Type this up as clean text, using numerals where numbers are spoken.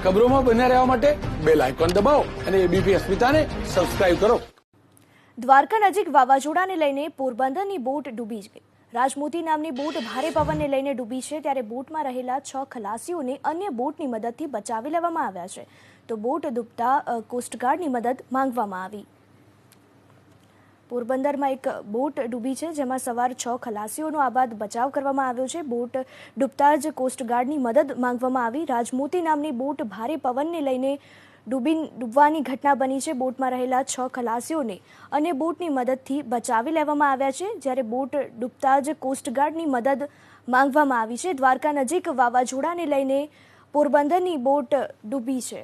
ખબરોમાં બન્યા રહેવા માટે બેલ આઇકોન દબાવો અને એબીપી અસ્મિતાને સબસ્ક્રાઇબ કરો. દ્વારકા નજીક વાવાઝોડાને લઈને પોરબંદરની બોટ ડૂબી ગઈ. રાજમોતી નામની બોટ ભારે પવનને લઈને ડૂબી છે, ત્યારે બોટમાં રહેલા 6 ખલાસીઓને અન્ય બોટની મદદથી બચાવી લેવામાં આવ્યા છે. તો બોટ ડૂબતા કોસ્ટગાર્ડની મદદ માંગવામાં આવી. પોરબંદરમાં એક બોટ ડૂબી છે, જેમાં સવાર 6 ખલાસીઓનો આ બાદ બચાવ કરવામાં આવ્યો છે. બોટ ડૂબતા જ કોસ્ટગાર્ડની મદદ માંગવામાં આવી. રાજમોતી નામની બોટ ભારે પવનને લઈને ડૂબવાની ઘટના બની છે. બોટમાં રહેલા 6 ખલાસીઓને અન્ય બોટની મદદથી બચાવી લેવામાં આવ્યા છે, જ્યારે બોટ ડૂબતા જ કોસ્ટગાર્ડની મદદ માંગવામાં આવી છે. દ્વારકા નજીક વાવાઝોડાને લઈને પોરબંદરની બોટ ડૂબી છે.